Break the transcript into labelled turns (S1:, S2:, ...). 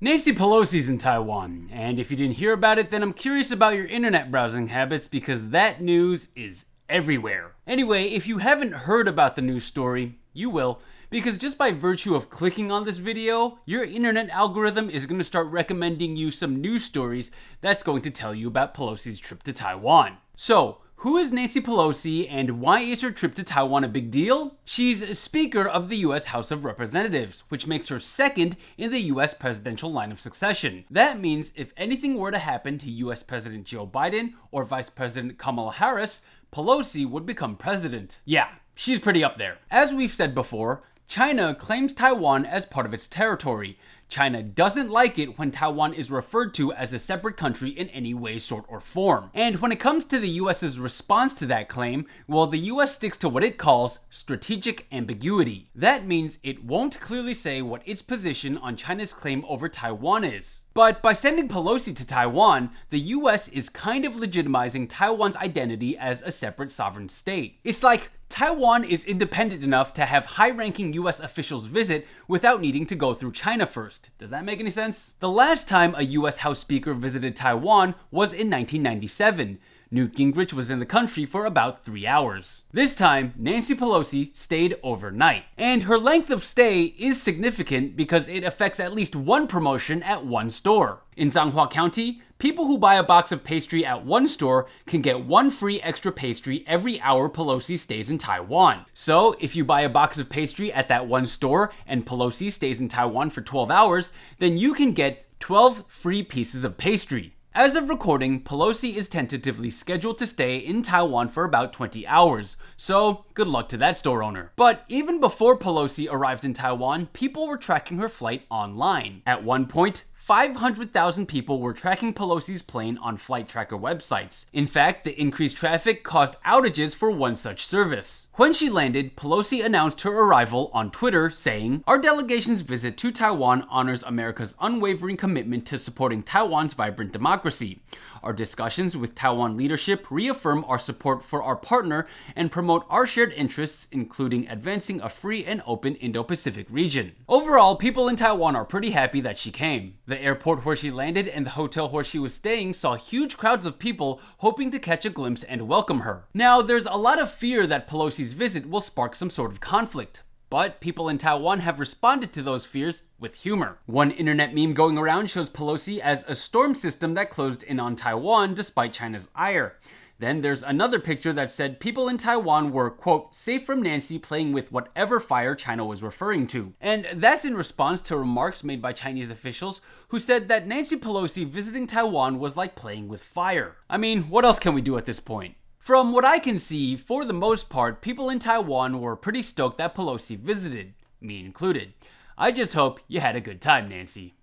S1: Nancy Pelosi's in Taiwan, and if you didn't hear about it, then I'm curious about your internet browsing habits because that news is everywhere. Anyway, if you haven't heard about the news story, you will, because just by virtue of clicking on this video, your internet algorithm is going to start recommending you some news stories that's going to tell you about Pelosi's trip to Taiwan. So, who is Nancy Pelosi and why is her trip to Taiwan a big deal? She's Speaker of the US House of Representatives, which makes her second in the US presidential line of succession. That means if anything were to happen to US President Joe Biden or Vice President Kamala Harris, Pelosi would become president. Yeah, she's pretty up there. As we've said before, China claims Taiwan as part of its territory. China doesn't like it when Taiwan is referred to as a separate country in any way, sort, or form. And when it comes to the US's response to that claim, well, the US sticks to what it calls strategic ambiguity. That means it won't clearly say what its position on China's claim over Taiwan is. But by sending Pelosi to Taiwan, the US is kind of legitimizing Taiwan's identity as a separate sovereign state. It's like Taiwan is independent enough to have high-ranking US officials visit without needing to go through China first. Does that make any sense? The last time a US House Speaker visited Taiwan was in 1997. Newt Gingrich was in the country for about 3 hours. This time, Nancy Pelosi stayed overnight. And her length of stay is significant because it affects at least one promotion at one store. In Zhanghua County, people who buy a box of pastry at one store can get one free extra pastry every hour Pelosi stays in Taiwan. So, if you buy a box of pastry at that one store and Pelosi stays in Taiwan for 12 hours, then you can get 12 free pieces of pastry. As of recording, Pelosi is tentatively scheduled to stay in Taiwan for about 20 hours, so good luck to that store owner. But even before Pelosi arrived in Taiwan, people were tracking her flight online. At one point, 500,000 people were tracking Pelosi's plane on flight tracker websites. In fact, the increased traffic caused outages for one such service. When she landed, Pelosi announced her arrival on Twitter, saying, "Our delegation's visit to Taiwan honors America's unwavering commitment to supporting Taiwan's vibrant democracy. Our discussions with Taiwan leadership reaffirm our support for our partner and promote our shared interests, including advancing a free and open Indo-Pacific region." Overall, people in Taiwan are pretty happy that she came. The airport where she landed and the hotel where she was staying saw huge crowds of people hoping to catch a glimpse and welcome her. Now, there's a lot of fear that Pelosi's visit will spark some sort of conflict. But people in Taiwan have responded to those fears with humor. One internet meme going around shows Pelosi as a storm system that closed in on Taiwan despite China's ire. Then there's another picture that said people in Taiwan were, quote, safe from Nancy playing with whatever fire China was referring to. And that's in response to remarks made by Chinese officials who said that Nancy Pelosi visiting Taiwan was like playing with fire. I mean, what else can we do at this point? From what I can see, for the most part, people in Taiwan were pretty stoked that Pelosi visited, me included. I just hope you had a good time, Nancy.